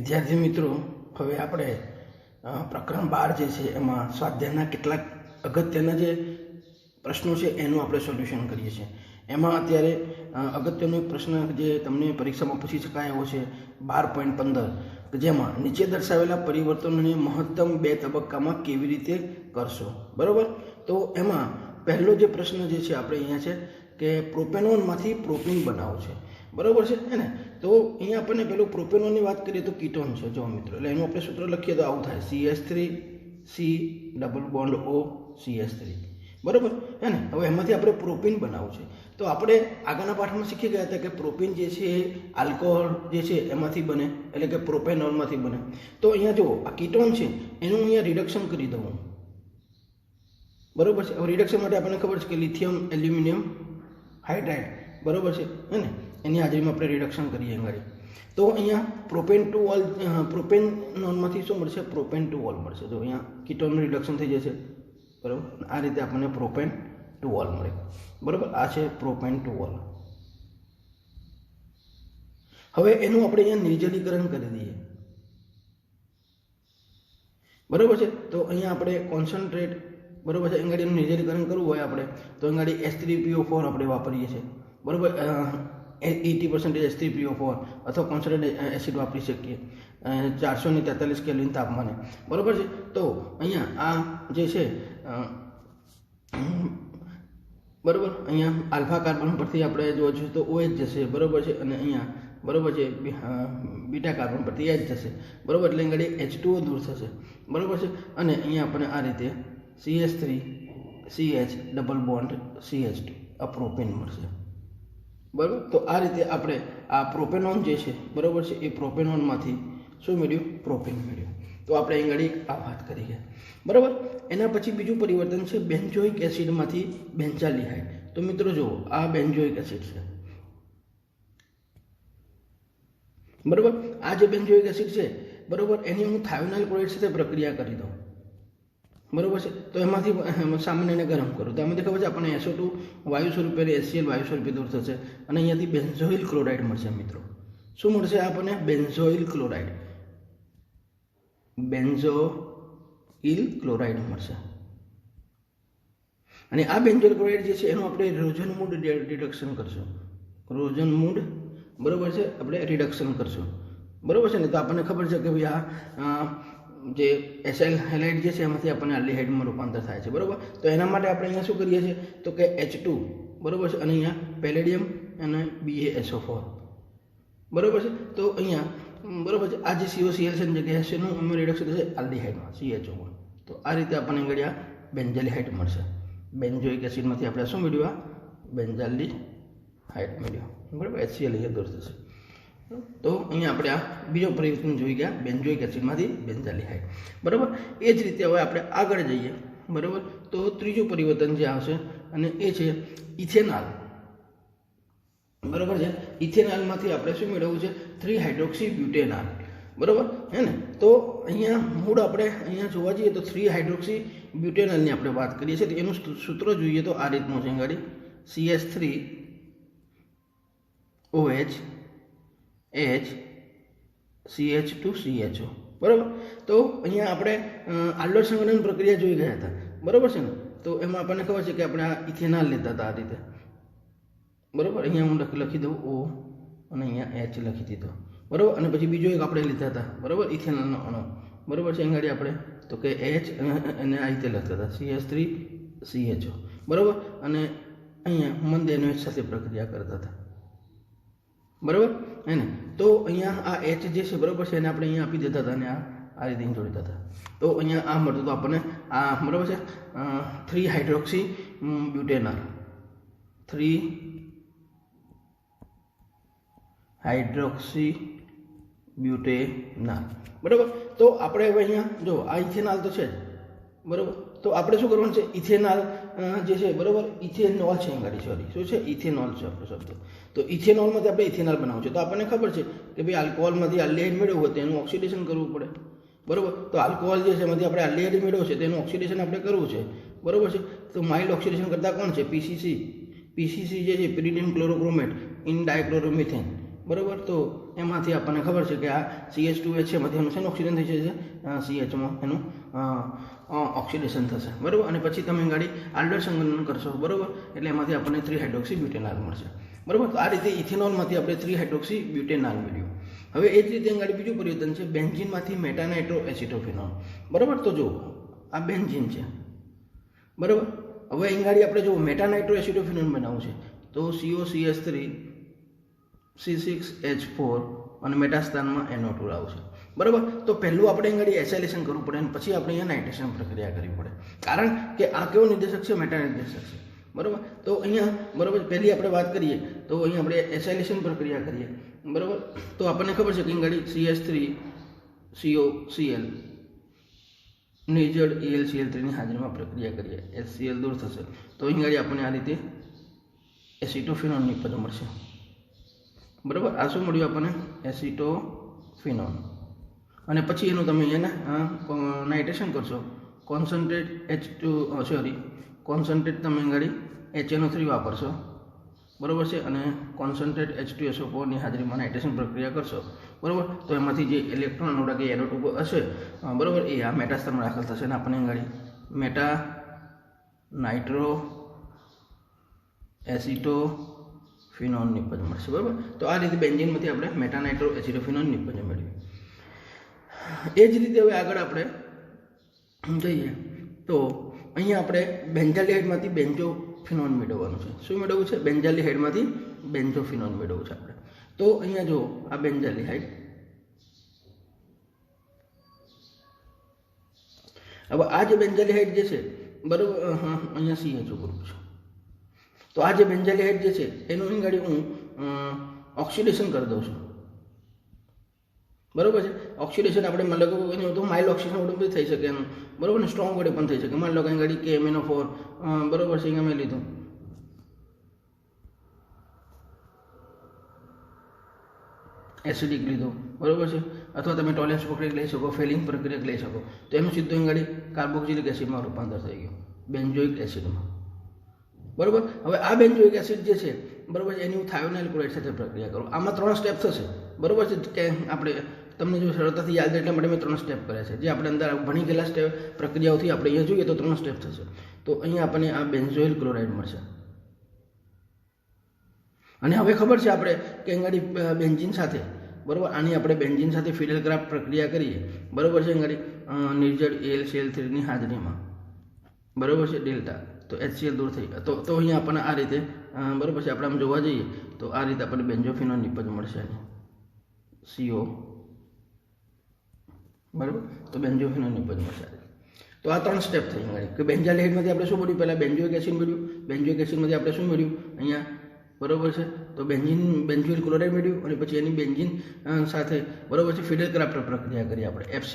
વિદ્યાર્થી મિત્રો, હવે આપણે પ્રકરણ 12 જે છે એમાં સ્વાધ્યાયના કેટલાક અગત્યના જે પ્રશ્નો છે એનું આપણે સોલ્યુશન કરીએ છીએ. એમાં અત્યારે અગત્યનો એક પ્રશ્ન જે તમને પરીક્ષામાં પૂછી શકાય એવો છે 12.15, જેમાં નીચે દર્શાવેલા પરિવર્તનોને મહત્તમ 2 તબક્કામાં કેવી રીતે કરશો. બરાબર. તો એમાં પહેલો જે પ્રશ્ન જે છે આપણે અહીંયા છે કે પ્રોપેનોનમાંથી પ્રોપીન બનાવો છે. બરાબર છે ને. તો અહીંયા આપણને પેલું પ્રોપેનોનની વાત કરીએ તો કીટોન છે. જો મિત્રો, એટલે એનું આપણે સૂત્ર લખીએ તો આવું થાય: CH3 C double bond O CH3. બરાબર હે ને. હવે એમાંથી આપણે પ્રોપીન બનાવવું છે. તો આપણે આગળના પાઠમાં શીખી ગયા હતા કે પ્રોપીન જે છે એ આલ્કોહોલ જે છે એમાંથી બને, એટલે કે પ્રોપેનોનમાંથી બને. તો અહીંયા જુઓ, આ કીટોન છે એનું અહીંયા રિડક્શન કરી દઉં. બરાબર છે. હવે રિડક્શન માટે આપણને ખબર છે કે લિથિયમ એલ્યુમિનિયમ હાઇડ્રાઇડ, બરાબર છે હે ને, એની હાજરીમાં આપણે રિડક્શન કરીએ આગળ. તો અહીંયા પ્રોપેન ટુ ઓલ, પ્રોપેનોનમાંથી શું મળશે? પ્રોપેન ટુ ઓલ મળશે. જો અહીંયા કીટોનનું રિડક્શન થઈ જશે. બરાબર. આ રીતે આપણને પ્રોપેન ટુ ઓલ મળે. બરાબર. આ છે પ્રોપેન ટુ ઓલ. હવે એનું આપણે અહીંયા નિર્જલીકરણ કરી દઈએ. બરાબર છે. તો અહીંયા આપણે કોન્સન્ટ્રેટ, બરાબર છે, એંગાડીનું નિર્જલીકરણ કરવું હોય આપણે તો એંગાડી H3PO4 આપણે વાપરીએ છીએ. બરાબર. 80% H3PO4 અથવા કોન્સન્ટ્રેટ એસિડ વાપરી શકીએ 443 કેલ્વિન તાપમાને. બરાબર છે. તો અહીંયા આ જે છે બરાબર, અહીંયા આલ્ફા કાર્બન પરથી આપણે જો જોઈએ તો OH જશે. બરાબર છે. અને અહીંયા બરાબર છે બીટા કાર્બન પરથી H જશે. બરાબર. એટલે એંગાડી H2O દૂર થશે. બરાબર છે. અને અહીંયા આપણે આ રીતે CH3 CH double bond CH2 આ પ્રોપેન મળશે. બરાબર. તો આ રીતે આપણે આ પ્રોપેનોન જે છે, બરાબર છે, એ પ્રોપેનોનમાંથી શું મેળવ્યું? પ્રોપેન મેળવ્યું. તો આપણે અહીં ઘડી આ વાત કરીએ. બરાબર. એના પછી બીજું પરિવર્તન છે બેન્ઝોઇક એસિડમાંથી બેન્ઝાલ્ડિહાઇડ. તો મિત્રો જુઓ, આ બેન્ઝોઇક એસિડ છે. બરાબર. આ જે બેન્ઝોઇક એસિડ છે, બરાબર, એની હું થાયોનાઇલ ક્લોરાઇડ સાથે પ્રક્રિયા કરી દઉં. બરાબર છે. તો એમાંથી સામાન્યને ગરમ કરું તો આમાંથી ખબર છે આપણને SO2 વાયુ સ્વરૂપે HCl વાયુ સ્વરૂપે દૂર થશે અને અહીંયાથી બેન્ઝોઇલ ક્લોરાઇડ મળશે. મિત્રો શું મળશે આપણને? Benzoyl chloride. બેન્ઝોઇલ ક્લોરાઇડ મળશે. અને આ બેન્ઝોઇલ ક્લોરાઇડ જે છે એનું આપણે રોઝનમૂડ રિડક્શન કરશું. રોઝનમૂડ, બરાબર છે, આપણે રિડક્શન કરશું. બરાબર છે ને. તો આપણને ખબર છે કે ભાઈ આ જે એસાઇલ હેલાઇડ જે છે એમાંથી આપણને આલ્ડિહાઇડમાં રૂપાંતર થાય છે. બરાબર. તો એના માટે આપણે અહીંયા શું કરીએ છીએ તો કે H2, બરાબર છે, અને અહીંયા પેલેડિયમ અને BaSO4. બરાબર છે. તો અહીંયા બરાબર છે આ જે COCl છે ને જગ્યાએ એનું એમાં રિડક્શન થશે આલ્ડિહાઇડમાં CHO. તો આ રીતે આપણને અહીંયા બેન્ઝાલ્ડિહાઇડ મળશે. બેન્ઝોઇક એસિડમાંથી આપણે શું મેળવ્યું? બેન્ઝાલ્ડિહાઇડ મેળવ્યું. બરાબર. HCl અહીંયા દૂર થશે. તો અહીંયા આપણે આ બીજો પરિવર્તન જોઈ ગયા બેન્ઝોઇક એસિડમાંથી બેન્ઝાલ્ડિહાઇડ. બરાબર. એ જ રીતે હવે આપણે આગળ જઈએ. બરાબર. તો ત્રીજું પરિવર્તન જે આવશે અને એ છે ઇથેનોલ. બરાબર છે. ઇથેનોલમાંથી આપણે શું મેળવવું છે? 3-હાઇડ્રોક્સીબ્યુટેનોલ. બરાબર હે ને. તો અહીંયા મૂળ આપણે અહીંયા જોવા જઈએ તો 3-હાઇડ્રોક્સીબ્યુટેનોલની આપણે વાત કરીએ છીએ. તો એનું સૂત્ર જોઈએ તો આ રીતનું છે. ગાડી CH3 OH H CH2 CHO. બરાબર. તો અહીંયા આપણે આલ્ડોલ સંગઠન પ્રક્રિયા જોઈ ગયા હતા. બરાબર છે ને. તો એમાં આપણને ખબર છે કે આપણે આ ઇથેનોલ લેતા હતા આ રીતે. બરાબર. અહીંયા હું લખી દઉં O અને અહીંયા H લખી દીધો. બરાબર. અને પછી બીજો એક આપણે લીધા હતા. બરાબર. ઇથેનોલનો અણુ. બરાબર છે. અહીંયા આપણે તો કે H અને આ રીતે લખતા હતા CH3 CHO. બરાબર. અને અહીંયા મંદ NOH સાથે પ્રક્રિયા કરતા હતા. બરાબર હે ને. તો અહીંયા આ H જે છે, બરાબર છે, એને આપણે અહીંયા આપી દેતા હતા અને આ રીતે જોડતા હતા. તો અહીંયા આ મળતું તો આપણને આ, બરાબર છે, 3-હાઇડ્રોક્સીબ્યુટેનોલ. 3-હાઇડ્રોક્સીબ્યુટેનોલ. બરાબર. તો આપણે હવે અહીંયા જો આ ઇથેનોલ તો છે જ. બરાબર. તો આપણે શું કરવાનું છે? ઇથેનોલ જે છે, બરાબર, ઇથેનોલ છે ગાડી, સોરી, શું છે? ઇથેનોલ છે આપણો શબ્દ. તો ઇથેનોલમાંથી આપણે ઇથેનોલ બનાવવું છે. તો આપણને ખબર છે કે ભાઈ આલ્કોહોલમાંથી આલ્ડિહાઇડ મેળવવું હોય તો એનું ઓક્સિડેશન કરવું પડે. બરાબર. તો આલ્કોહોલ જે છે એમાંથી આપણે આલ્ડિહાઇડ મેળવવું છે તેનું ઓક્સિડેશન આપણે કરવું છે. બરાબર છે. તો માઇલ્ડ ઓક્સિડેશન કરતાં કોણ છે? PCC જે છે, પેરિડિયમ ક્લોરોક્રોમેટ ઇન ડાયક્લોરોમિથેન. બરાબર. તો એમાંથી આપણને ખબર છે કે આ CH2H છે એમાંથી એનું શેનું ઓક્સિડેશન થઈ છે CHમાં એનું ઓક્સિડેશન થશે, બરાબર. અને પછી તમે ગાડી આલ્ડર સંગઠન કરશો, બરાબર, એટલે એમાંથી આપણને 3-હાઇડ્રોક્સી-બ્યુટેનોલ મળશે, બરાબર. તો આ રીતે ઇથેનોલમાંથી આપણે 3-હાઇડ્રોક્સી-બ્યુટેનોલ મેળવ્યું. હવે એ જ રીતે ગાડી બીજું પરિવર્તન છે બેન્ઝીનમાંથી મેટાનાઇટ્રો એસિટોફિનોલ, બરાબર. તો જો આ બેન્ઝીન છે, બરાબર. હવે અહીં ગાડી આપણે જો મેટાનાઇટ્રો એસિટોફિનોલ બનાવવું છે તો COCH3 C6H4 અને મેટાસ્થાનમાં NO2 આવશે, બરાબર. તો પહેલું આપણે અહીં ગાડી એસાઇલેશન કરવું પડે અને પછી આપણે અહીંયા નાઇટ્રેશન પ્રક્રિયા કરવી પડે, કારણ કે આ કેવો નિર્દેશક છે? મેટા નિર્દેશક છે, બરાબર. તો અહીંયા, બરાબર, પહેલી આપણે વાત કરીએ તો અહીંયા આપણે એસાઇલેશન પ્રક્રિયા કરીએ, બરાબર. તો આપણને ખબર છે કે અહીં ગાડી CH3COCl નિર્જળ AlCl3 ની હાજરીમાં પ્રક્રિયા કરીએ, HCl દૂર થશે તો અહીં ગાડી આપણને આ રીતે એસિટોફિનોલ નિપજ મળશે, બરાબર. આ શું મળ્યું આપણને? એસિટોફિનોલ. અને પછી એનું તમે અહીંયા નાઇટ્રેશન કરશો, કોન્સન્ટ્રેટ તમે ગાડી HNO3 વાપરશો, બરાબર છે. અને કોન્સન્ટ્રેટ H2SO4 ની હાજરીમાં નાઇટ્રેશન પ્રક્રિયા કરશો, બરાબર. તો એમાંથી જે ઇલેક્ટ્રોન અનુરાગ NO2 હશે, બરાબર, એ આ મેટાસ્તરમાં દાખલ થશે અને આપણને ગાડી મેટા નાઇટ્રો એસિટોફિનોલ નિપજ મળશે, બરાબર. તો આ રીતે બેન્ઝીનમાંથી આપણે મેટા નાઇટ્રો એસિટોફિનોલ નિપજ મેળવી. એ જ રીતે હવે આગળ આપણે જઈએ તો અહીંયા આપણે બેન્ઝાલ્ડિહાઇડમાંથી બેન્ઝોફિનોલ મેળવવાનું છે. શું મેળવવું છે? બેન્ઝાલ્ડિહાઇડમાંથી બેન્ઝોફિનોલ મેળવવું છે આપણે. તો અહીંયા જો આ બેન્ઝાલ્ડિહાઇડ, હવે આ જે બેન્ઝાલ્ડિહાઇડ જે છે, બરાબર, અહીંયા CHO ગ્રુપ છે. તો આ જે બેન્ઝાલ્ડિહાઇડ જે છે એનું અહીં ગાડી હું ઓક્સિડેશન કરી દઉં છું, બરાબર છે. ઓક્સિડેશન આપણે માન લો કે તો માઇલ્ડ ઓક્સિડેશન વડે બી થઈ શકે એનું, બરાબર ને, સ્ટ્રોંગ વડે પણ થઈ શકે. માન લો કે અહીં ગાડી KMnO4, બરાબર છે, અહીંયા મેં લીધું, એસિડિક લીધું, બરાબર છે. અથવા તમે ટોલેન્સ પ્રક્રિયા લઈ શકો, ફેલિંગ પ્રક્રિયા લઈ શકો. તો એનું સીધું અહીં ગાડી કાર્બોક્સિલિક એસિડમાં રૂપાંતર થઈ ગયું, બેન્ઝોઇક એસિડમાં, બરાબર. હવે આ બેન્ઝોઇક એસિડ જે છે, બરાબર છે, એની હું થાયોનાઇલ ક્લોરાઇડ સાથે પ્રક્રિયા કરું. આમાં 3 સ્ટેપ થશે, બરાબર છે. કે આપણે તમને જો સરળતાથી યાદ રહે એટલા માટે મેં 3 સ્ટેપ કર્યા છે. જે આપણે અંદર ભણી ગયેલા સ્ટેપ પ્રક્રિયાઓથી આપણે અહીંયા જોઈએ તો 3 સ્ટેપ થશે. તો અહીંયા આપણને આ બેન્ઝોઇલ ક્લોરાઇડ મળશે. અને હવે ખબર છે આપણે કે અંગાડી બેન્ઝીન સાથે, બરાબર, આની આપણે બેન્ઝીન સાથે ફિડલક્રાફ્ટ પ્રક્રિયા કરીએ, બરાબર છે, અંગાડી નિર્જળ AlCl3 ની હાજરીમાં, બરાબર છે, ડેલ્ટા, તો HCl દૂર થઈ. તો અહીંયા આપણને આ રીતે, બરાબર છે, આપણે આમ જોવા જઈએ તો આ રીતે આપણને બેન્ઝોફિનોલ નિપજ મળશે, CO, બરાબર. તો બેન્ઝોફિનોલ નિપજ મળશે. તો આ 3 સ્ટેપ થઈ ગાડી કે બેન્ઝાલ્ડિહાઇડમાંથી આપણે શું મળ્યું? પહેલાં બેન્ઝોઇક એસિડ મળ્યું. બેન્ઝોઇક એસિડમાંથી આપણે શું મળ્યું? અહીંયા, બરાબર છે, તો બેન્ઝોઇલ ક્લોરાઇડ મેળવ્યું. અને પછી એની બેન્ઝીન સાથે, બરાબર છે, ફિડલક્રાફ્ટ પ્રક્રિયા કરી આપણે, FC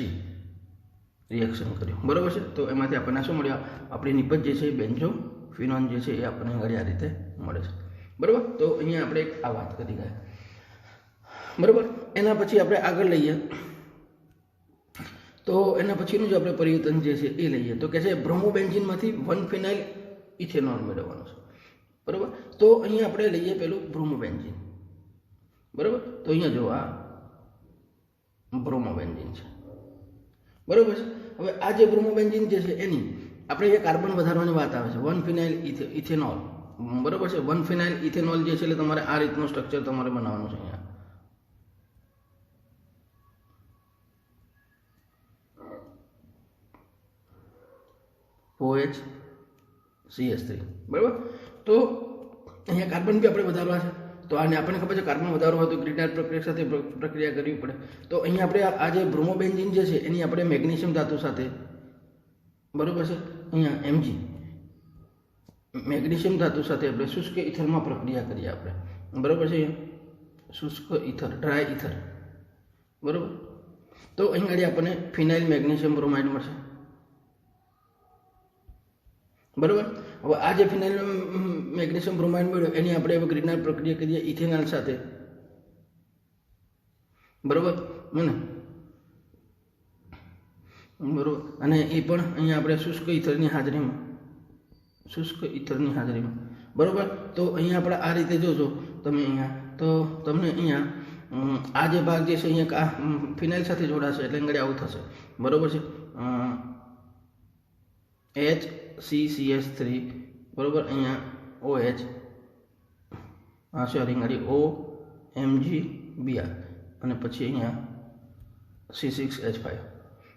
રિએક્શન કર્યું, બરાબર છે. તો એમાંથી આપણને શું મળ્યું? આપણી નિપજ જે છે બેન્ઝોફિનોલ જે છે એ આપણને ગાડી આ રીતે મળે છે, બરાબર. તો અહીંયા આપણે આ વાત કરી ગયા, બરાબર. એના પછી આપણે આગળ લઈએ તો એના પછીનું જે આપણે પરિવર્તન જે છે એ લઈએ તો કે છે બ્રોમોબેન્ઝીનમાંથી 1-ફિનાઇલ ઇથેનોલ મેળવવાનું છે, બરાબર. તો અહીંયા આપણે લઈએ પેલું બ્રોમોબેન્ઝીન, બરાબર. તો અહીંયા જો આ બ્રોમોબેન્ઝીન છે, બરાબર છે. હવે આ જે બ્રોમોબેન્ઝીન જે છે એની આપણે અહીંયા કાર્બન વધારવાની વાત આવે છે, 1-ફિનાઇલ ઇથેનોલ, બરાબર છે. 1-ફિનાઇલ ઇથેનોલ જે છે એટલે તમારે આ રીતનું સ્ટ્રક્ચર તમારે બનાવવાનું છે. અહીંયા OH CH3, બરાબર. તો અહીંયા કાર્બન બી આપણે વધારવા છે. તો આને આપણને ખબર છે કાર્બન વધારવા હોય તો ગ્રીટાઇડ પ્રક્રિયા સાથે પ્રક્રિયા કરવી પડે. તો અહીંયા આપણે આ જે બ્રોમોબેન્ઝીન જે છે એની આપણે મેગ્નેશિયમ ધાતુ સાથે, બરાબર છે, અહીંયા Mg મેગ્નેશિયમ ધાતુ સાથે આપણે શુષ્ક ઇથરમાં પ્રક્રિયા કરીએ આપણે, બરાબર છે, શુષ્ક ઇથર, ડ્રાય ઇથર, બરાબર. તો અહીં આગળ આપણને ફિનાઇલ મેગ્નેશિયમ બ્રોમાઇડ મળશે, બરાબર. હવે આ જે ફિનાઇલ મેગ્નેશિયમ બ્રોમાઇડ મળ્યો એની આપણે હવે ગ્રીટાઇડ પ્રક્રિયા કરીએ ઇથેનોલ સાથે, બરાબર ને, બરાબર. અને એ પણ અહીંયા આપણે શુષ્ક ઇથરની હાજરીમાં, બરાબર. તો અહીંયા આપણે આ રીતે જોજો તમે અહીંયા, તો તમને અહીંયા આ જે ભાગ જે છે અહીંયા ફિનાઇલ સાથે જોડાશે એટલે આગળ આવું થશે, બરાબર છે. HCCH3 બરાબર, અહીંયા OH સોરી આગળ OMgBr અને પછી અહીંયા C6H5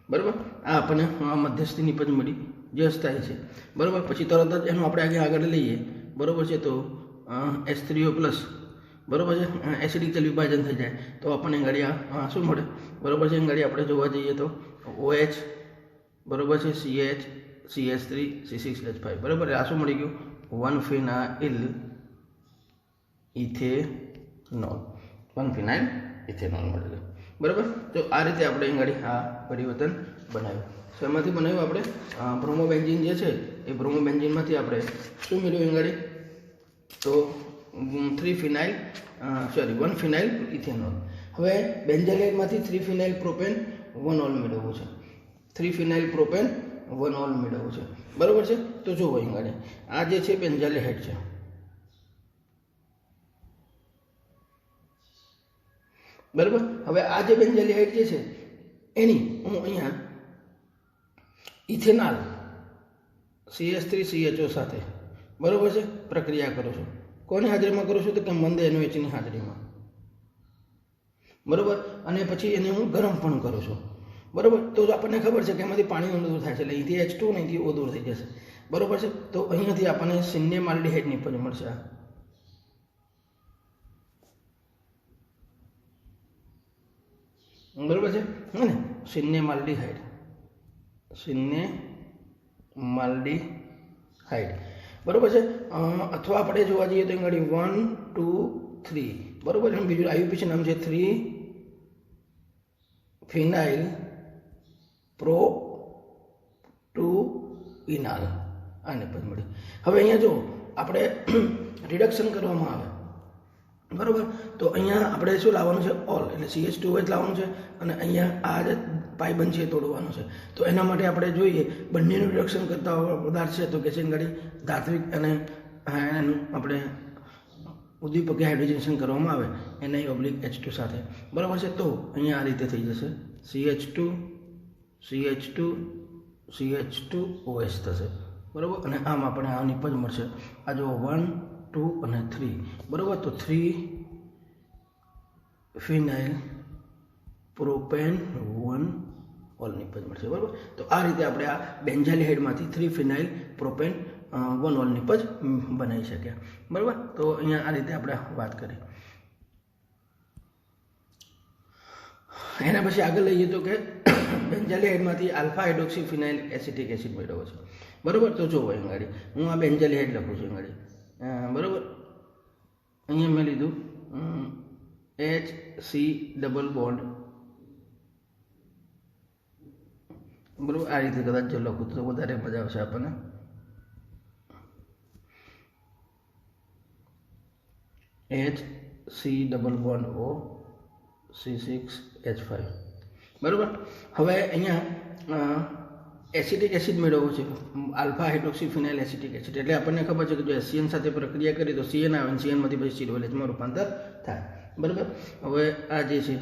બરાબર. આ આપણને મધ્યસ્થી નિપજ મળી જે અસ્થાયી છે, બરાબર. પછી તરત જ એનું આપણે આગળ લઈએ, બરાબર છે. તો H3O+, બરાબર છે, એસિડિક જલ વિભાજન થઈ જાય તો આપણને ગાડી શું મળે, બરાબર છે. ગાડી આપણે જોવા જઈએ તો OH બરાબર છે, CH CH3 C6H5 બરાબર. આ શું મળી ગયું, 1-ફિનાઇલ ઇથેનોલ, 1-ફિનાઇલ ઇથેનોલ મળી ગયું, બરાબર. તો આ રીતે આપણે ગાડી આ પરિવર્તન બનાવ્યું. શેમાંથી બનાવ્યું આપણે, બ્રોમોબેન્ઝીન જે છે એ બ્રોમોબેન્ઝીનમાંથી આપણે શું મેળવ્યું ગાડી, તો 1-ફિનાઇલ ઇથેનોલ. હવે બેન્ઝાઇલેટમાંથી 3-ફિનાઇલ પ્રોપેન 1-ઓલ મેળવવું છે, 3-ફિનાઇલ પ્રોપેન 1-ઓલ મેળવવું છે, બરાબર છે. તો જો અહીં ગાડી આ જે છે બેન્ઝાઇલેટ છે, બરાબર. હવે આ જે બેન્ઝાઇલેટ જે છે એની હું અહીંયા ઇથેનોલ CH3CHO સાથે બરાબર છે પ્રક્રિયા કરું છું. કોની હાજરીમાં કરું છું, તો કે મંદ NOHની હાજરીમાં, બરાબર. અને પછી એને હું ગરમ પણ કરું છું, બરાબર. તો આપણને ખબર છે કે એમાંથી પાણી દૂર થાય છે એટલે અહીંથી H2 ને અહીંથી O દૂર થઈ જશે, બરાબર છે. તો અહીંયાથી આપણને સિન્નેમાલ્ડિહાઇડ નિપજ મળશે, બરાબર છે ને, સિન્નેમાલ્ડિહાઇડ બરાબર છે. અથવા આપણે જોવા જઈએ તો ગાડી 1, 2, 3 બરાબર. એનું બીજું IUPAC નામ છે 3-ફિનાઇલ પ્રોટુઇનોલ, આ નિપજ મળી. હવે અહીંયા જો આપણે રિડક્શન કરવામાં આવે, બરાબર. તો અહીંયા આપણે શું લાવવાનું છે, ઓલ એટલે CH2OH લાવવાનું છે અને અહીંયા આ જે પાઇબંધ છે એ તોડવાનું છે. તો એના માટે આપણે જોઈએ બંનેનું રિડક્શન કરતા પદાર્થ છે તો કે છે ગાડી ધાત્વિક અને એનું આપણે ઉદ્દીપક હાઇડ્રોજનેશન કરવામાં આવે NiOH2 સાથે, બરાબર છે. તો અહીંયા આ રીતે થઈ જશે CH2OH થશે, બરાબર. અને આમ આપણે આ નિપજ મળશે, આ જો 1, 2 અને 3 બરાબર. તો 3-ફિનાઇલ પ્રોપેન 1-ઓલ નિપજ મળશે, બરાબર. તો આ રીતે આપણે આ બેન્ઝાઇલેટમાંથી 3-ફિનાઇલ પ્રોપેન 1-ઓલ નિપજ બનાવી શક્યા, બરાબર. તો અહીંયા આ રીતે આપણે વાત કરી. એના પછી આગળ લઈએ તો કે બેન્ઝાઇલેટમાંથી આલ્ફા હાઇડ્રોક્સી ફિનાઇલ એસિટિક એસિડ મેળવ્યો છે, બરાબર. તો જોવો અહીં ગાડી હું આ બેન્ઝાઇલેટ લખું છું ગાડી, બરાબર. અહીંયા મેં લીધું HC ડબલ બોન્ડ, બરાબર. આ રીતે કદાચ જો લખું તો વધારે મજા આવશે આપણને. HC double bond O C6H5 બરાબર. હવે અહીંયા એસિટિક એસિડ મેળવવો છે, આલ્ફા હાઇડ્રોક્સી ફિનાઇલ એસિટિક એસિડ. એટલે આપણને ખબર છે કે જો HCN સાથે પ્રક્રિયા કરી તો CN આવે અને CNમાંથી પછી COLHમાં રૂપાંતર થાય, બરાબર. હવે આ જે છે,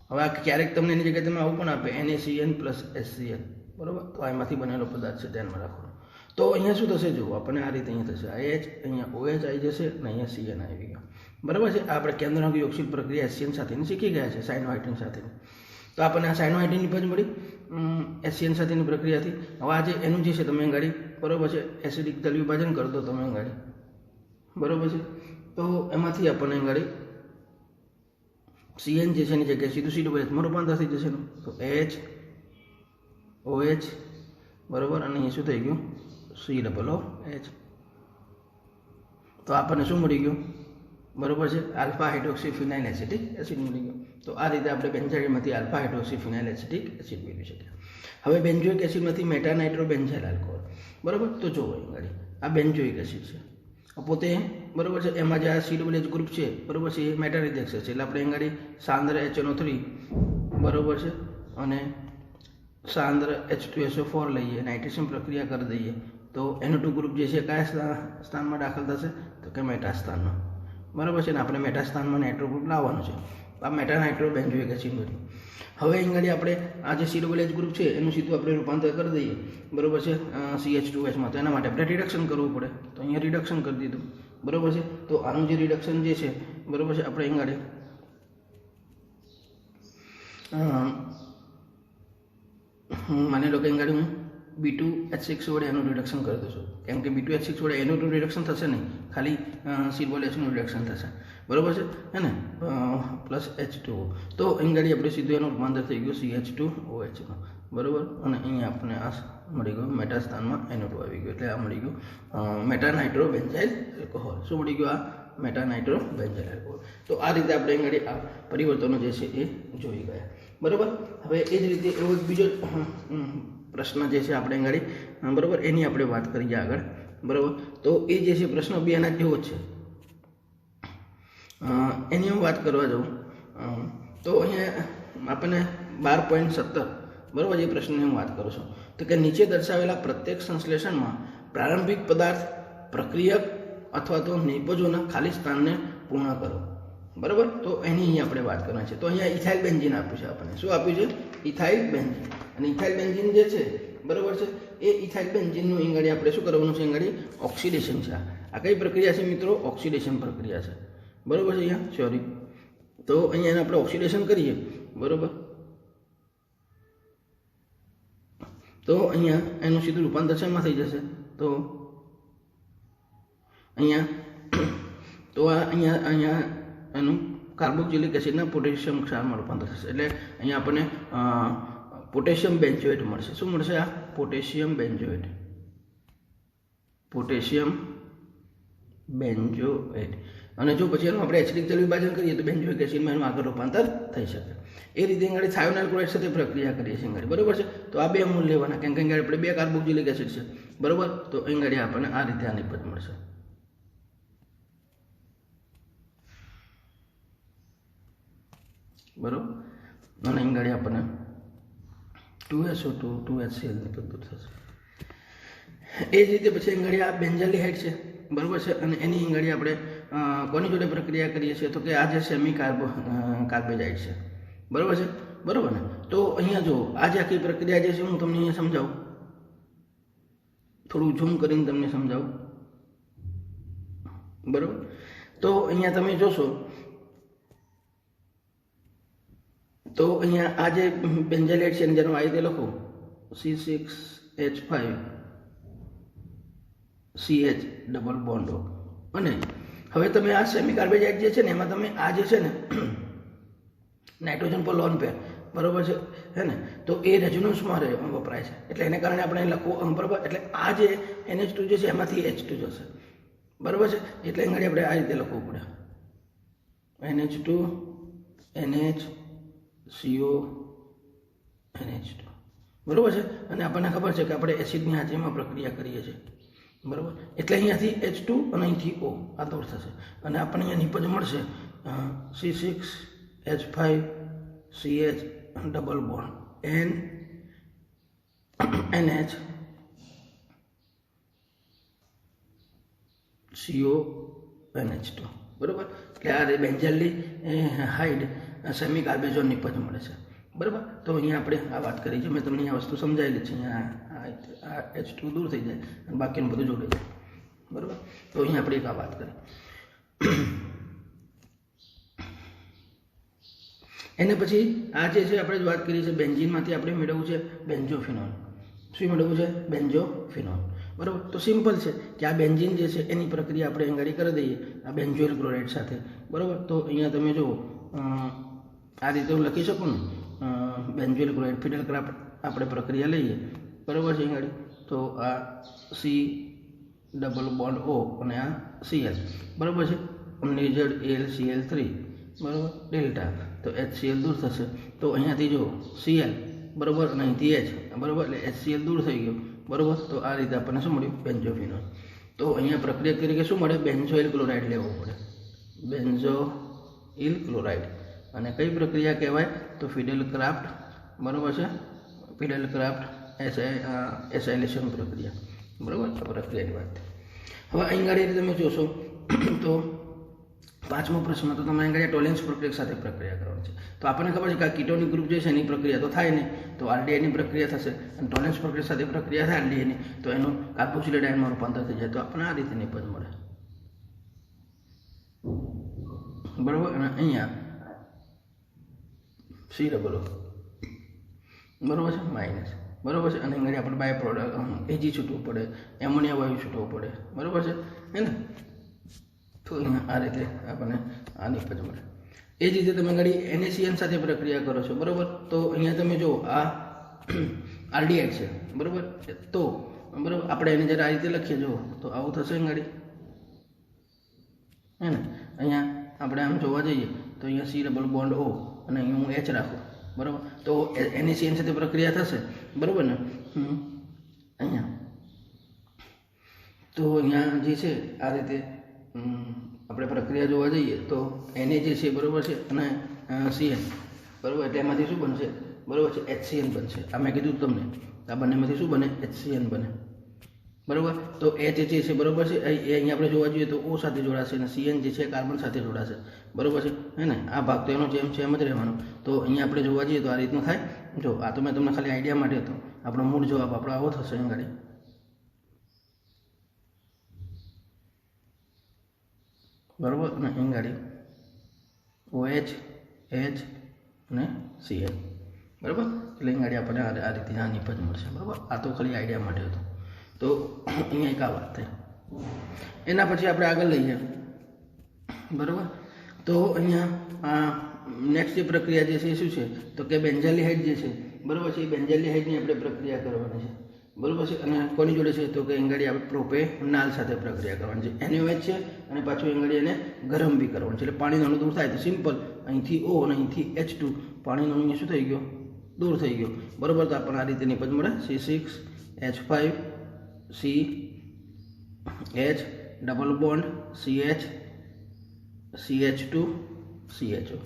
હવે આ ક્યારેક તમને એની જગ્યાએ તમે આવું પણ આપે NaCN + HCl, બરાબર. તો આમાંથી બનેલો પદાર્થ છે, ધ્યાનમાં રાખવાનો. તો અહીંયા શું થશે, જુઓ આપણને આ રીતે અહીંયા થશે, H અહીંયા OH આવી જશે અને અહીંયા CN આવી ગયો, બરાબર છે. આપણે કેન્દ્રક યોગશીલ પ્રક્રિયા HCN સાથેની શીખી ગયા છે, સાયનોહાઇડ્રીન સાથેની. તો આપણને આ સાયનોહાઇડ્રીન નિપજ મળી HCN સાથેની પ્રક્રિયાથી. હવે આ જે એનું જે છે તમે ગાડી, બરાબર છે, એસિડિક જલ વિભાજન કરી દો તમે ગાડી, બરાબર છે. તો એમાંથી આપણને ગાડી CN જે છે એની જગ્યાએ સીધું COHમાં રૂપાંતર થઈ જશે. તો HOH બરાબર, અને અહીંયા શું થઈ ગયું, COOH. તો આપણને શું મળી ગયું, બરાબર છે, આલ્ફા હાઇડ્રોક્સી ફિનાઇલ એસિટિક એસિડ મળી ગયો. તો આ રીતે આપણે બેન્ઝાઇલેટમાંથી આલ્ફા હાઇડ્રોક્સી ફિનાઇલ એસિટિક એસિડ મેળવી શકીએ. હવે બેન્ઝોઇક એસિડમાંથી મેટાનાઇટ્રોબેન્ઝાઇલ આલ્કોહોલ, બરાબર. તો જોવો અહીં ગાડી આ બેન્ઝોઇક એસિડ છે પોતે, બરાબર છે. એમાં જે આ COOH ગ્રુપ છે, બરાબર છે, એ મેટારિજેક્સ છે. એટલે આપણે અહીં ગાડી સાંદ્ર HNO3, બરાબર છે, અને સાંદ્ર H2SO4 લઈએ, નાઇટ્રેશન પ્રક્રિયા કરી દઈએ તો NO2 ગ્રુપ જે છે કયા સ્થાનમાં દાખલ થશે, તો કે મેટા સ્થાનમાં, બરાબર છે ને આપણે મેટા સ્થાનમાં નાઇટ્રો ગ્રુપ લાવવાનું છે. આ મેટા નાઇટ્રો બેન્ઝોઇક એસિડ બન્યું. હવે અહીં આપણે આ જે COOH ગ્રુપ છે એનું સીધું આપણે રૂપાંતર કરી દઈએ, બરાબર છે, CH2Hમાં. તો એના માટે આપણે રિડક્શન કરવું પડે. તો અહીંયા રિડક્શન કરી દીધું, બરાબર છે. તો આનું જે રિડક્શન જે છે, બરાબર છે, આપણે અહીં માની લો કે અહીં હું B2H6 વડે એનું રિડક્શન કરી દઉં છું, કેમ કે B2H6 વડે એનું રિડક્શન થશે નહીં, ખાલી COOHનું રિડક્શન થશે, બરાબર છે, હે ને, પ્લસ H2O. તો અહીં આપણે સીધું એનું રૂપાંતર થઈ ગયું CH2OH, બરાબર. અને અહીંયા આપણે આ મળી ગયું મેટા સ્થાનમાં NO2 આવી ગયું, એટલે આ મળી ગયું મેટા નાઇટ્રો બેન્ઝાઇલ આલ્કોહોલ. શું મળી ગયું? આ મેટા નાઇટ્રો બેન્ઝાઇલ આલ્કોહોલ. તો આ રીતે આપણે અહીં આ પરિવર્તનો જે છે એ જોઈ ગયા, બરાબર. હવે એ જ રીતે એવો બીજો પ્રશ્ન જે છે આપણે અહીં બરાબર એની આપણે વાત કરીએ આગળ, બરાબર. તો એ જે છે પ્રશ્ન બી એના જેવો જ છે. એની હું વાત કરવા જાઉં તો અહીંયા આપણને 12.17 બરાબર એ પ્રશ્નની હું વાત કરું છું. તો કે નીચે દર્શાવેલા પ્રત્યેક સંશ્લેષણમાં પ્રારંભિક પદાર્થ, પ્રક્રિયક અથવા તો નિપજોના ખાલી સ્થાનને પૂર્ણ કરો, બરાબર. તો એની અહીંયા આપણે વાત કરવાની છે. તો અહીંયા ઇથાઇલ બેન્ઝીન આપ્યું છે આપણને. શું આપ્યું છે? Ethyl benzene. અને ઇથાઇલ બેન્ઝીન જે છે, બરાબર છે, એ ઇથાઇલ બેન્ઝીનનું અહીં આપણે શું કરવાનું છે? અહીં ઓક્સિડેશન છે. આ કઈ પ્રક્રિયા છે મિત્રો? ઓક્સિડેશન પ્રક્રિયા છે, બરાબર છે. અહીંયા સોરી, તો અહીંયા આપણે ઓક્સિડેશન કરીએ, બરાબર. તો અહીંયા એનું સીધું રૂપાંતર શેમાં થઈ જશે? તો અહીંયા તો આ અહીંયા એનું કાર્બોક્સિલિક એસિડના પોટેશિયમ ક્ષારમાં રૂપાંતર થશે. એટલે અહીંયા આપણને પોટેશિયમ બેન્ઝોએટ મળશે. શું મળશે? આ પોટેશિયમ બેન્ઝોએટ, પોટેશિયમ બેન્ઝોએટ. અને જો પછી એનું આપણે એસિડિક જળ વિભાજન કરીએ તો બેન્ઝોઇક એસિડમાં એનું આગળ રૂપાંતર થઈ શકે. એ રીતે અહીં થાયોનાઇલ ક્લોરાઇડ સાથે પ્રક્રિયા કરીએ છીએ, બરાબર છે. તો આ બે મૂળ લેવાના, કેમ કે આપણે 2 કાર્બોક્સિલિક એસિડ છે, બરાબર. તો અહીં આપણને આ રીતે આ નિપજ મળશે, બરાબર. અને અહીં આપણને 2SO2 2HCl નિપજ દૂર થશે. એ જ રીતે પછી અહીં આ બેન્ઝાલ્ડિહાઇડ છે, બરાબર છે. અને એની અહીં આપણે કોની જોડે પ્રક્રિયા કરીએ છીએ? તો કે આ જે સેમી કાર્બેજાઇડ છે, બરાબર છે, બરાબર ને. તો અહીંયા જો આ જે આખી પ્રક્રિયા જે છે હું તમને અહીંયા સમજાવું, થોડું ઝૂમ કરીને તમને સમજાવું, બરાબર. તો અહીંયા તમે જોશો તો અહીંયા આ જે બેન્ઝાલ્ડિહાઇડ છે જેનો આ રીતે લખો C6H5CH ડબલ બોન્ડ. અને હવે તમે આ સેમી કાર્બેજાઇડ જે છે ને એમાં તમે આ જે છે ને નાઇટ્રોજન પર લોન પેર, બરાબર છે, હે ને. તો એ રેઝોનન્સમાં વપરાય છે, એટલે એને કારણે આપણે લખવું, બરાબર. એટલે આ જે NH2 જે છે એમાંથી H2 જશે, બરાબર છે. એટલે અહીં આપણે આ રીતે લખવું પડે NH2 NHCO NH2, બરાબર છે. અને આપણને ખબર છે કે આપણે એસિડની હાજરીમાં પ્રક્રિયા કરીએ છીએ, બરાબર. એટલે અહીંયાથી H2 અને અહીંથી O આ દૂર થશે. અને આપણને અહીંયા નિપજ મળશે C6H5CH double bond NHCO NH2, બરાબર. એટલે આ બેન્ઝાલ્ડિહાઇડ સેમી કાર્બેઝોન નિપજ મળે છે, બરાબર. તો અહીંયા આપણે આ વાત કરી છે, મેં તમને આ વસ્તુ સમજાવેલી છે. અહીંયા આ H2 દૂર થઈ જાય અને બાકીનું બધું જોડે જાય, બરાબર. તો અહીંયા આપણે એક આ વાત કરી. એને પછી આ જે છે આપણે વાત કરી છે બેન્ઝીનમાંથી આપણે મેળવવું છે બેન્ઝોફિનોલ. શું મેળવવું છે? બેન્ઝોફિનોલ, બરાબર. તો સિમ્પલ છે કે આ બેન્ઝીન જે છે એની પ્રક્રિયા આપણે અહીં કરી દઈએ આ બેન્ઝોઇલ ક્લોરાઇડ સાથે, બરાબર. તો અહીંયા તમે જુઓ આ રીતે હું લખી શકું ને, બેન્ઝોઇલ ક્લોરાઇડ ફિડલ ક્રાફ્ટ આપણે પ્રક્રિયા લઈએ, બરાબર છે. અહીં તો આ C ડબલ બોન્ડ O અને આ Cl, બરાબર છે. અમનેઝડ AlCl3, બરાબર, ડેલ્ટા. તો HCl દૂર થશે. તો અહીંયાથી જો Cl, બરાબર, અને અહીંથી H, બરાબર, એટલે HCl દૂર થઈ ગયો, બરાબર. તો આ રીતે આપણને શું મળ્યું? બેન્ઝોફિનોલ. તો અહીંયા પ્રક્રિયા તરીકે શું મળે? બેન્ઝોઇલ ક્લોરાઇડ લેવો પડે, બેન્ઝોઇલ ક્લોરાઇડ. અને કઈ પ્રક્રિયા કહેવાય? તો ફિડલ ક્રાફ્ટ, બરાબર છે, ફિડલ ક્રાફ્ટ એસાઇલેશન પ્રક્રિયા, બરાબર. આ પ્રક્રિયાની વાત. હવે અહીં ગાડી તમે જોશો તો પાંચમો પ્રશ્ન તો તમે આગળ ટોલેન્સ પ્રક્રિયા સાથે પ્રક્રિયા કરવાની છે. તો આપણને ખબર છે કે આ કીટોનિક ગ્રુપ જે છે એની પ્રક્રિયા તો થાય નહીં, તો આરડીઆઈની પ્રક્રિયા થશે અને ટોલેન્સ પ્રક્રિયા સાથે પ્રક્રિયા થાય આરડીઆઈની, તો એનું કાર્બોક્સિલેટ આયનમાં રૂપાંતર થઈ જાય. તો આપણને આ રીતે નિપજ મળે, બરાબર. અને અહીંયા સી ડબલ ઓ, બરાબર છે, માઇનસ, બરાબર છે. અને અહીંયા આપણે બાય પ્રોડક્ટ એજી છૂટવું પડે, એમોનિયા વાયુ છૂટવું પડે, બરાબર છે, હે ને. તો અહીંયા આ રીતે આપણને આ નિપજ મળે. એ જ રીતે તમે ઘડી NaCN સાથે પ્રક્રિયા કરો છો, બરાબર. તો અહીંયા તમે જો આ આરડીઆઈ છે, બરાબર. તો બરાબર આપણે એને જરા આ રીતે લખીએ, જો તો આવું થશે ઘડી, હે ને. અહીંયા આપણે આમ જોવા જઈએ તો અહીંયા સી ડબલ બોન્ડ O અને અહીંયા હું H રાખું, બરાબર. તો NaCN સાથે પ્રક્રિયા થશે, બરાબર ને. અહીંયા તો અહીંયા જે છે આ રીતે આપણે પ્રક્રિયા જોવા જઈએ તો Na જે છે, બરાબર છે, અને CN, બરાબર. એટલે એમાંથી શું બનશે, બરાબર છે, HCN બનશે. આ મેં કીધું તમને, આ બંનેમાંથી શું બને, HCN બને, બરાબર. તો H જે છે, બરાબર છે, એ અહીંયા આપણે જોવા જઈએ તો O સાથે જોડાશે અને CN જે છે કાર્બન સાથે જોડાશે, બરાબર છે, હે ને. આ ભાગ તો એનો જેમ છે એમ જ રહેવાનો. તો અહીંયા આપણે જોવા જઈએ તો આ રીતનું થાય. જો આ તો મેં તમને ખાલી આઈડિયા માટે હતો, આપણો મૂળ જવાબ આપણો આવો થશે અહીં ગાડી, બરાબર. અને અહીં ગાડી OH, H અને CN, બરાબર. એટલે અહીં ગાડી આપણને આ રીતે આ નિપજ મળશે, બરાબર. આ તો ખાલી આઈડિયા માટે હતું. તો અહીંયા એક આ વાત થઈ. એના પછી આપણે આગળ લઈએ, બરાબર. તો અહીંયા નેક્સ્ટ જે પ્રક્રિયા જે છે એ શું છે, તો કે બેન્ઝાલ્ડિહાઇડ જે છે, બરાબર છે, એ બેન્ઝાલ્ડિહાઇડની આપણે પ્રક્રિયા કરવાની છે, બરાબર છે. અને કોની જોડે છે, તો કે એંગાડી આપણે પ્રોપેનાલ સાથે પ્રક્રિયા કરવાની છે. NaOH છે અને પાછું એંગાડી એને ગરમ બી કરવાનું છે. એટલે પાણીનો અણુ દૂર થાય તો સિમ્પલ અહીંથી O અને અહીંથી H2, પાણીનો અણુ શું થઈ ગયો, દૂર થઈ ગયો, બરાબર. તો આપણને આ રીતે નિપજ મળે, C6H5 CH double bond CH CH2 CHO,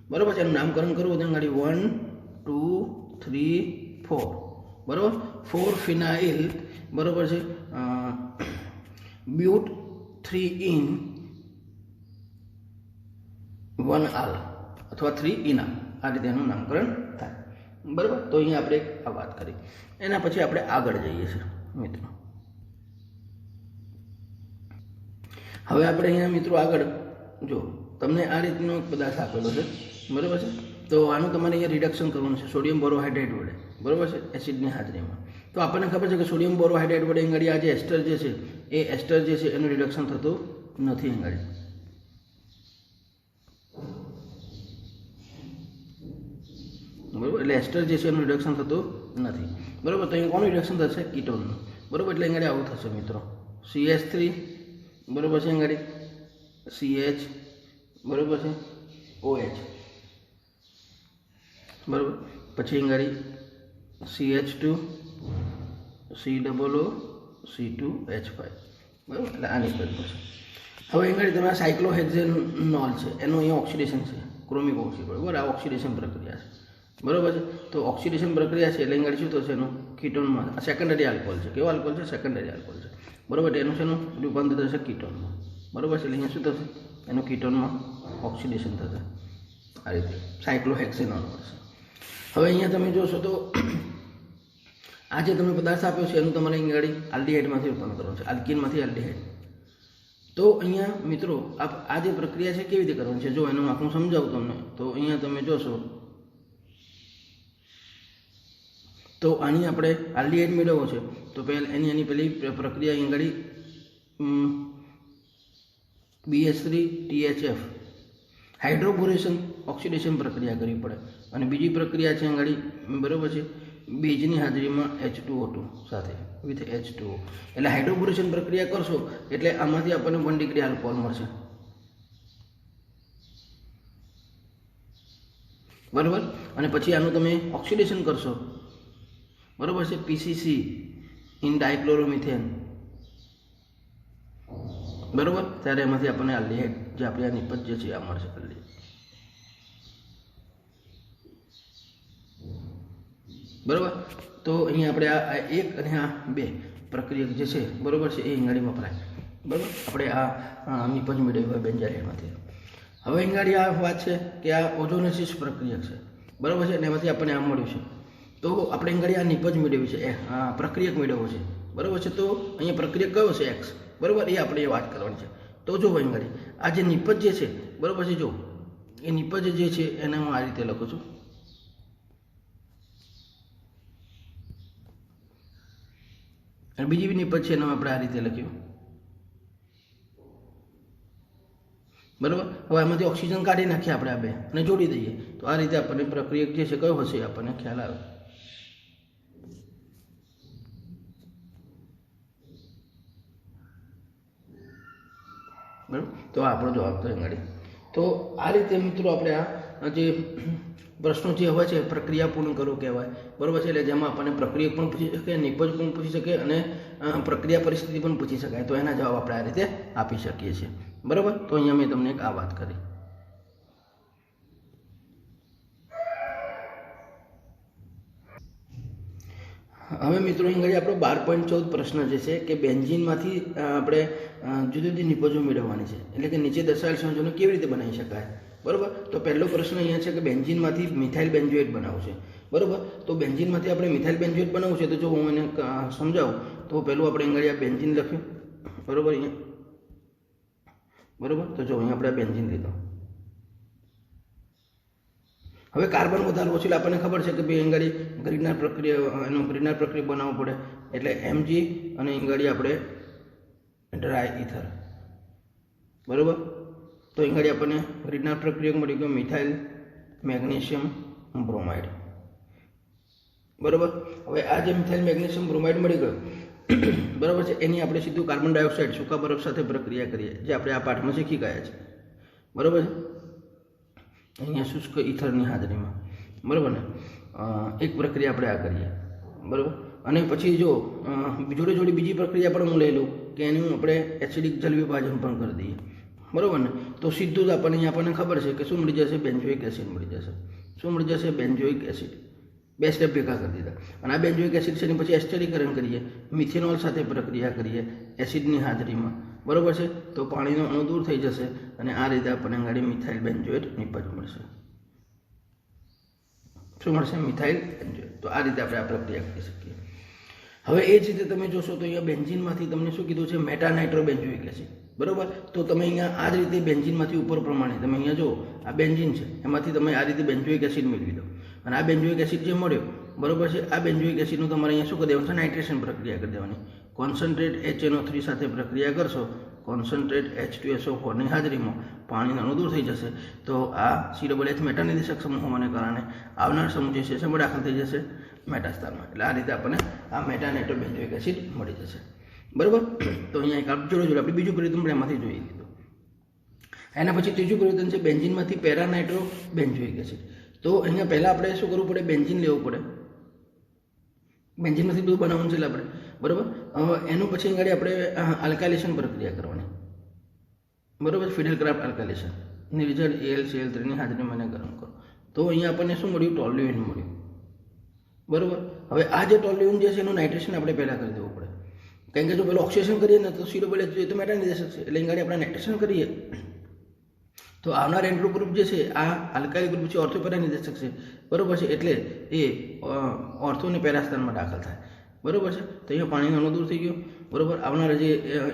બરાબર છે. એનું નામકરણ કરવું તો ગાડી 1 2 3 4, બરાબર. 4 ફિનાઇલ, બરાબર છે, બ્યુટ 3 ઇન 1 આલ અથવા 3 ઇનાલ, આ રીતે એનું નામકરણ થાય, બરાબર. તો અહીંયા આપણે આ વાત કરી. એના પછી આપણે આગળ જઈએ છીએ મિત્રો. હવે આપણે અહીંયા મિત્રો આગળ જો તમને આ રીતનો પદાર્થ આપેલો છે, બરાબર છે. તો આનું તમારે અહીંયા રિડક્શન કરવાનું છે સોડિયમ બોરોહાઇડ્રેટ વડે, બરાબર છે, એસિડની હાજરીમાં. તો આપણને ખબર છે કે સોડિયમ બોરોહાઇડ્રેટ વડે અંગાડી આ જે એસ્ટર જે છે એ એસ્ટર જે છે એનું રિડક્શન થતું નથી અંગાડી, બરાબર. એટલે એસ્ટર જે છે એનું રિડક્શન થતું નથી, બરાબર. તો અહીંયા કોનું રિડક્શન થશે, કીટોનનું, બરાબર. એટલે અંગાડી આવું થશે મિત્રો, CH3, બરાબર છે, અંગાડી CH, બરાબર છે, OH, બરાબર. પછી અંગાડી CH2 COO C2H5, બરાબર. એટલે આ નિપજ પડશે. હવે અંગાડી તમારા સાયક્લોહેક્ઝેનોલ છે, એનું અહીંયા ઓક્સિડેશન છે, ક્રોમિક ઓક્સાઇડ, બરાબર. આ ઓક્સિડેશન પ્રક્રિયા છે, બરાબર છે. તો ઓક્સિડેશન પ્રક્રિયા છે એટલે અંગાડી શું થશે, એનું કીટોનમાં સેકન્ડરી આલ્કોહોલ છે. કેવો આલ્કોહોલ છે, સેકન્ડરી આલ્કોહોલ છે, બરાબર. એનું શેનું રૂપાંતર થશે, કીટોનમાં, બરાબર છે. એટલે અહીંયા શું થશે, એનું કીટોનમાં ઓક્સિડેશન થશે, આ રીતે સાયક્લોહેક્ઝેનોલ મળશે. હવે અહીંયા તમે જોશો તો આ જે તમે પદાર્થ આપ્યો છે એનું તમારે અંગાડી આલ્ડીહાઇડમાંથી રૂપાંતર કરવાનું છે, આલ્કીનમાંથી આલ્ડીહાઇડ. તો અહીંયા મિત્રો આ જે પ્રક્રિયા છે કેવી રીતે કરવાની છે, જો એનું આખું સમજાવું તમને. તો અહીંયા તમે જોશો તો આની આપણે આલ્ડીહાઇડ મેળવવો છે તો એની પેલી પ્રક્રિયા અંગાડી BH3THF હાઇડ્રોબોરેશન ઓક્સિડેશન પ્રક્રિયા કરવી પડે. અને બીજી પ્રક્રિયા છે અંગાડી, બરાબર છે, બેઝની હાજરીમાં H2O2 સાથે વિથ H2O. એટલે હાઇડ્રોબોરેશન પ્રક્રિયા કરશો એટલે આમાંથી આપણને 1 ડિગ્રી આલ્કોહોલ મળશે, બરાબર. અને પછી આનું તમે ઓક્સિડેશન કરશો, બરાબર છે, PCC ઇન ડાયક્લોરોમિથેન, બરાબર. ત્યારે એમાંથી આપણને આલ્ડીહાઇડ જે આપણી આ નિપજ જે છે આ મળશે, બરાબર. તો અહીંયા આપણે આ 1 અને આ 2 પ્રક્રિયા જે છે, બરાબર છે, એ અંગાડી વપરાય, બરાબર. આપણે આ નિપજ મેળવ્યું હોય બેન્ઝાલ્ડિહાઇડમાંથી. હવે અહીં આ વાત છે કે આ ઓઝોનેસિસ પ્રક્રિયા છે, બરાબર છે, અને એમાંથી આપણને આ મળ્યું છે. તો આપણે અહીં આ નિપજ મેળવ્યું છે, પ્રક્રિયક મેળવ્યો છે, બરાબર છે. તો અહીંયા પ્રક્રિયક કયો છે એક્સ, બરાબર, એ આપણે વાત કરવાની છે. તો જો અહીં આ જે નિપજ જે છે, બરાબર છે, જો એ નિપજ જે છે એને હું આ રીતે લખું છું. અને બીજી બી નિપજ છે એને આપણે આ રીતે લખ્યું, બરાબર. હવે આમાંથી ઓક્સિજન કાઢી નાખીએ આપણે આ બે અને જોડી દઈએ, તો આ રીતે આપણને પ્રક્રિયક જે છે કયો હશે આપણને ખ્યાલ આવે. બરાબર, તો આપણો જવાબ તો અહીં. તો આ રીતે મિત્રો આપણે આ જે પ્રશ્નો જે હોય છે પ્રક્રિયા પૂર્ણ કરવું કહેવાય, બરાબર છે. એટલે જેમાં આપણને પ્રક્રિયા પણ પૂછી શકે, નિપજ પણ પૂછી શકે અને પ્રક્રિયા પરિસ્થિતિ પણ પૂછી શકાય. તો એના જવાબ આપણે આ રીતે આપી શકીએ છીએ, બરાબર. તો અહીંયા મેં તમને એક આ વાત કરી. હવે મિત્રો અહીં આગળ આપણો 12.14 પ્રશ્ન જે છે કે બેન્ઝીનમાંથી આપણે જુદી જુદી નિપજો મેળવવાની છે, એટલે કે નીચે દર્શાવેલ સંયોજનો કેવી રીતે બનાવી શકાય, બરાબર. તો પહેલો પ્રશ્ન અહીંયા છે કે બેન્ઝીનમાંથી મિથાઇલ બેન્ઝોએટ બનાવવું છે, બરાબર. તો બેન્ઝીનમાંથી આપણે મિથાઇલ બેન્ઝોએટ બનાવવું છે. તો જો હું એને સમજાવું તો પહેલું આપણે અહીં આ બેન્ઝીન લખ્યું, બરાબર, અહીંયા, બરાબર. તો જો અહીંયા આપણે બેન્ઝીન લીધો. હવે કાર્બન વધારવો છે એટલે આપણને ખબર છે કે ભાઈ અહીં ગ્રીનર પ્રક્રિયા, એનું ગ્રીનર પ્રક્રિયા બનાવવું પડે, એટલે Mg અને અહીં આપણે ડ્રાય ઇથર, બરાબર. તો અહીં આપણને ગ્રીનર પ્રક્રિયા મળી ગયો મિથાઇલ મેગ્નેશિયમ બ્રોમાઇડ, બરાબર. હવે આ જે મિથાઇલ મેગ્નેશિયમ બ્રોમાઇડ મળી ગયો, બરાબર છે, એની આપણે સીધું કાર્બન ડાયોક્સાઇડ સૂકા બરફ સાથે પ્રક્રિયા કરીએ, જે આપણે આ પાઠમાં શીખી ગયા છે, બરાબર છે. અહીંયા શુષ્ક ઇથરની હાજરીમાં, બરાબર ને, એક પ્રક્રિયા આપણે આ કરીએ, બરાબર. અને પછી જો જોડે જોડે બીજી પ્રક્રિયા પણ હું લઈ લઉં કે એનું આપણે એસિડિક જલ વિભાજન પણ કરી દઈએ, બરાબર ને. તો સીધું જ આપણને ખબર છે કે શું મળી જશે, બેન્ઝોઇક એસિડ મળી જશે. શું મળી જશે, બેન્ઝોઇક એસિડ. બે સ્ટેપ ભેગા કરી દીધા. અને આ બેન્ઝોઇક એસિડ છે પછી એસ્ટરીકરણ કરીએ, મિથેનોલ સાથે પ્રક્રિયા કરીએ એસિડની હાજરીમાં, બરાબર છે. તો પાણીનો અણુ દૂર થઈ જશે અને આ રીતે આપણને ગાડી મિથાઇલ બેન્ઝોએટ નિપજ મળશે. શું મળશે, મિથાઇલ બેન્ઝોએટ. તો આ રીતે આપણે આ પ્રક્રિયા કરી શકીએ. હવે એ જ રીતે તમે જોશો તો અહીંયા બેન્ઝીનમાંથી તમને શું કીધું છે, મેટાનાઇટ્રો બેન્ઝોઇક એસિડ, બરાબર. તો તમે અહીંયા આ જ રીતે બેન્ઝીનમાંથી ઉપર પ્રમાણે તમે અહીંયા જો આ બેન્ઝીન છે એમાંથી તમે આ રીતે બેન્ઝોઇક એસિડ મેળવી લો. અને આ બેન્ઝોઇક એસિડ જે મળ્યો, બરાબર છે, આ બેન્ઝોઇક એસિડનું તમારે અહીંયા શું કરી દેવાનું છે, નાઇટ્રેશન પ્રક્રિયા કરી દેવાની. કોન્સન્ટ્રેટ HNO3 સાથે પ્રક્રિયા કરશો, કોન્સન્ટ્રેટ H2SO4ની હાજરીમાં પાણીનો અણુ દૂર થઈ જશે. તો આ COH મેટાનિર્દેશક સમૂહ હોવાને કારણે આવનાર સમૂહ જે છે એમાં દાખલ થઈ જશે મેટાસ્થાનમાં. એટલે આ રીતે આપણને આ મેટાનાઇટ્રો બેન્ઝોઇક એસિડ મળી જશે, બરાબર. તો અહીંયા એક જોડે જોડે આપણે બીજું પરિવર્તન પણ એમાંથી જોઈ લીધું. એના પછી ત્રીજું પરિવર્તન છે બેન્ઝીનમાંથી પેરાનાઇટ્રો બેન્ઝોઇક એસિડ. તો અહીંયા પહેલાં આપણે શું કરવું પડે, બેન્ઝીન લેવું પડે. બેન્ઝીનમાંથી બધું બનાવવાનું છે એટલે આપણે, બરાબર. એનું પછી આગળ આપણે આલ્કાઇલેશન પ્રક્રિયા કરવાની, બરાબર, ફિડલક્રાફ્ટ આલ્કાઇલેશન. નિર્જળ AlCl3ની હાજરીમાં એને ગરમ કરો. તો અહીંયા આપણને શું મળ્યું, ટોલ્યુઇન મળ્યું, બરાબર. હવે આ જે ટોલ્યુઇન જે છે એનું નાઇટ્રેશન આપણે પહેલાં કરી દેવું પડે, કારણ કે જો પેલું ઓક્સિડેશન કરીએ ને તો COH તો મેટાનિર્દેશક છે, એટલે અહીં આપણે નાઇટ્રેશન કરીએ તો આવનાર એન્ડ્રો ગ્રુપ જે છે આ આલ્કાઇલ ગ્રુપ છે, ઓર્થો પેરાનિર્દેશક છે, બરાબર છે. એટલે એ ઓર્થો અને પેરાસ્થાનમાં દાખલ થાય, બરાબર છે. તો અહીંયા પાણીનો અણુ દૂર થઈ ગયો, બરાબર. આવનારા જે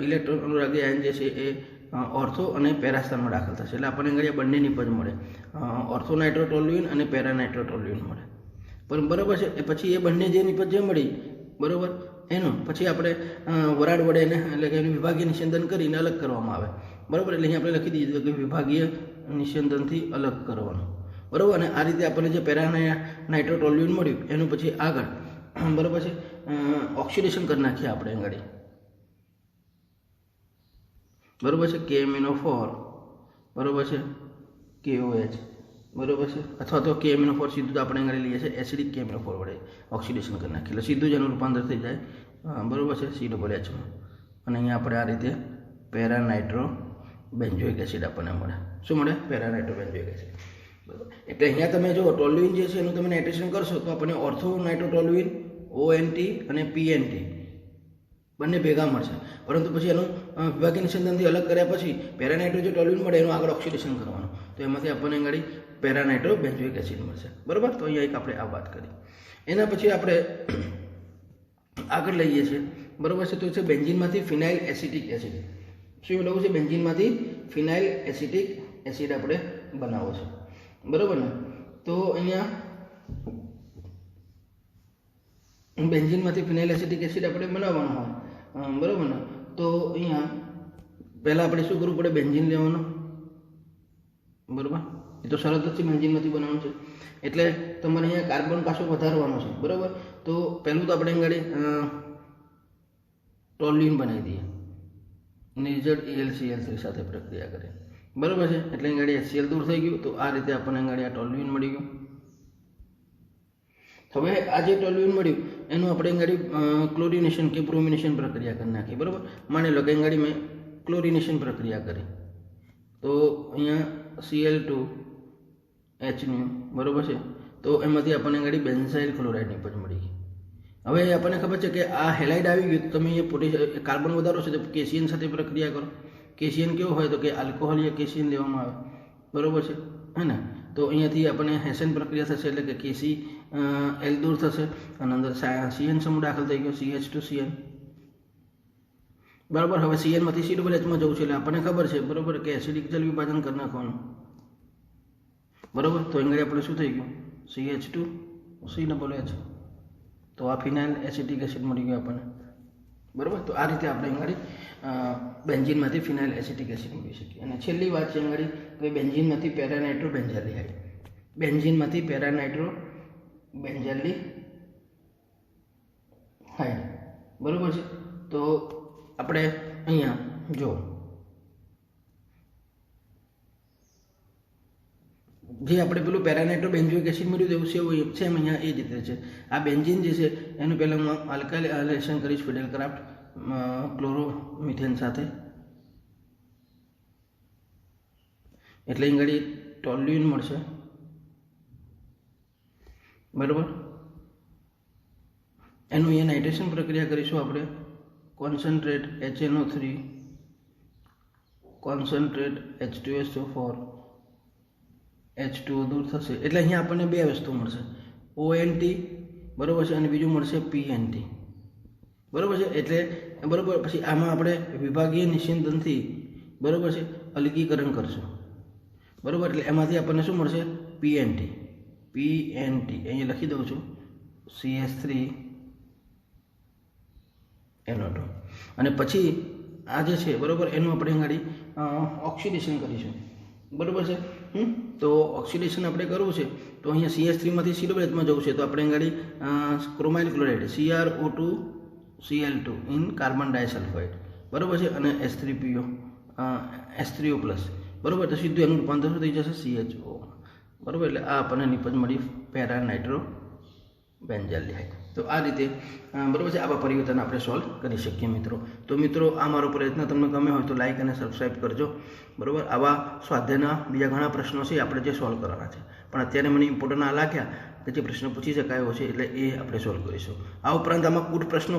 ઇલેક્ટ્રોન અનુરાગી આયન જે છે એ ઓર્થો અને પેરાસ્થાનમાં દાખલ થશે. એટલે આપણને અહીંયા બંને નિપજ મળે, ઓર્થો નાઇટ્રોટોલ્યુઇન અને પેરાનાઇટ્રોટોલ્યુઇન મળે, બરાબર છે. પછી એ બંને જે નિપજ જે મળી, બરાબર, એનું પછી આપણે વરાળ વડે એને એટલે કે એનું વિભાગીય નિસ્યંદન કરીને અલગ કરવામાં આવે, બરાબર. એટલે અહીંયા આપણે લખી દીધું કે વિભાગીય નિસ્યંદનથી અલગ કરવાનું, બરાબર. અને આ રીતે આપણને જે પેરાનાઇટ્રોટોલ્યુઇન મળ્યું એનું પછી આગળ, બરાબર છે, ઓક્સિડેશન કરી નાખીએ આપણે આગળ, બરાબર છે, KMnO4, બરાબર છે, KOH, બરાબર છે. અથવા તો KMnO4 સીધું તો આપણે આગળ લઈએ છીએ એસિડિક KMnO4 વડે ઓક્સિડેશન કરી નાખીએ એટલે સીધું જ એનું રૂપાંતર થઈ જાય, બરાબર છે, COHમાં. અને અહીંયા આપણે આ રીતે પેરાનાઇટ્રો બેન્ઝોઇક એસિડ આપણને મળે. શું મળે, પેરાનાઇટ્રો બેન્ઝોઇક એસિડ, બરાબર. એટલે અહીંયા તમે જો ટોલ્યુઇન જે છે એનું તમે નાઇટ્રેશન કરશો તો આપણને ઓર્થો નાઇટ્રોટોલ્યુઇન ONT અને PNT બંને ભેગા મળશે, પરંતુ પછી એનું વિભાગીય નિષેધનથી અલગ કર્યા પછી પેરાનાઇટ્રો જે ટોલ્યુઇન મળે એનું આગળ ઓક્સિડેશન કરવાનું, તો એમાંથી આપણને આગળ પેરાનાઇટ્રો બેન્ઝોઇક એસિડ મળશે, બરાબર. તો અહીંયા એક આપણે આ વાત કરી. એના પછી આપણે આગળ લઈએ છીએ, બરાબર છે. તો છે બેન્ઝીનમાંથી ફિનાઇલ એસિટિક એસિડ. શું બનાવવું છે? બેન્ઝીનમાંથી ફિનાઇલ એસિટિક એસિડ આપણે બનાવવો છે, બરાબર ને. તો અહીંયા બેન્ઝીનમાંથી ફિનાઇલ એસિટિક એસિડ આપણે બનાવવાનો હોય, બરાબર ને. તો અહીંયા પહેલાં આપણે શું કરવું પડે? બેન્ઝીન લેવાનો, બરાબર. એ તો શરત જ છે બેન્ઝીનમાંથી બનાવવાનું છે, એટલે તમારે અહીંયા કાર્બન પાછો વધારવાનો છે, બરાબર. તો પહેલું તો આપણે ગાડી ટોલ્યુઇન બનાવી દઈએ, નિર્જળ AlCl3 સાથે પ્રક્રિયા કરે, બરાબર છે. એટલે ગાડી HCl દૂર થઈ ગયું. તો આ રીતે આપણને ગાડી આ ટોલ્યુઇન મળી ગયું. હવે આ જે ટોલ્યુઇન મળ્યું એનું આપણે ગાડી ક્લોરિનેશન કે બ્રોમિનેશન પ્રક્રિયા કરી નાખી, બરાબર. માની લો કે ગાડી મેં ક્લોરિનેશન પ્રક્રિયા કરી, તો અહીંયા Cl2H, બરાબર છે. તો એમાંથી આપણને ગાડી બેન્ઝાઇલ ક્લોરાઇડ નિપજ મળી ગઈ. હવે આપણને ખબર છે કે આ હેલાઇડ આવી ગયું, તો તમે અહીંયા કાર્બન વધારો છે તો કેસિયન સાથે પ્રક્રિયા કરો. કેસિયન કેવો હોય તો કે આલ્કોહોલ યા કેસિયન લેવામાં આવે, બરાબર છે, હે ને. તો અહીંયાથી આપણને હેસન પ્રક્રિયા થશે, એટલે કે KCl દૂર થશે અને અંદર CN સમૂહ દાખલ થઈ ગયો, CH2CN, બરાબર. હવે CNમાંથી COOHમાં જવું છે, એટલે આપણને ખબર છે, બરાબર, કે એસિડિક જલ વિભાજન કરી નાખવાનું, બરાબર. તો અહીંયા આપણે શું થઈ ગયું? CH2COOH. તો આ ફિનાઇલ એસિટિક એસિડ મળી ગયો આપણને, બરાબર. તો આ રીતે આપણે અહીંયા બેન્ઝીનમાંથી ફિનાઇલ એસિટિક એસિડ મળી શકીએ. અને છેલ્લી વાત છે અહીંયા કે બેન્ઝીનમાંથી પેરાનાઇટ્રો બેન્ઝાલ્ડિહાઇડ. બેન્ઝીનમાંથી પેરાનાઇટ્રો બેન્ઝાલ્ડિહાઇડ, બરાબર છે. તો આપણે અહીંયા જો જે આપણે પેલું પેરાનાઇટ્રો બેન્ઝોઇક એસિડ મળ્યું એવું છે એમ અહીંયા એ જ રીતે છે. આ બેન્ઝીન જે છે એનું પહેલાં હું આલ્કાઇલેશન કરીશ ફિડેલક્રાફ્ટ ક્લોરોમિથેન સાથે, એટલે અહીં ઘડી ટોલ્યુઇન મળશે, બરાબર. એનું અહીંયા નાઇટ્રેશન પ્રક્રિયા કરીશું આપણે. Concentrate HNO3, concentrate H2SO4, H2O દૂર થશે, એટલે અહીંયા આપણને બે વસ્તુ મળશે, ONT, બરાબર છે, અને બીજું મળશે PNT, બરાબર છે. એટલે બરાબર પછી આમાં આપણે વિભાગીય નિષેધનથી, બરાબર છે, અલગીકરણ કરશું, બરાબર. એટલે એમાંથી આપણને શું મળશે? PNT. અહીંયા લખી દઉં છું, CH3NO2. અને પછી આ જે છે, બરાબર, એનું આપણે ગાડી ઓક્સિડેશન કરીશું, બરાબર છે. તો ઓક્સિડેશન આપણે કરવું છે, તો અહીંયા CH3માંથી COOHમાં જવું છે, તો આપણે ગાડી chromyl chloride CrO2Cl2 in carbon disulphide, બરાબર છે, અને H3PO H3O+, બરાબર. તો સીધું એનું રૂપાંતર થઈ જશે CHO, બરાબર. એટલે આ આપણને નિપજ મળી પેરાનાઇટ્રો બેન્ઝાલ્ડિહાઇડ. તો આ રીતે, બરાબર છે, આવા પરિવર્તન આપણે સોલ્વ કરી શકીએ મિત્રો. તો મિત્રો, આ મારો પ્રયત્ન તમને ગમ્યો હોય તો લાઇક અને સબસ્ક્રાઈબ કરજો, બરાબર. આવા સ્વાધ્યાયના બીજા ઘણા પ્રશ્નો છે આપણે જે સોલ્વ કરવાના છે, પણ અત્યારે મને ઇમ્પોર્ટન્ટ આ લાગ્યા કે જે પ્રશ્ન પૂછી શકાયો છે, એટલે એ આપણે સોલ્વ કરીશું. આ ઉપરાંત આમાં કુટ પ્રશ્નો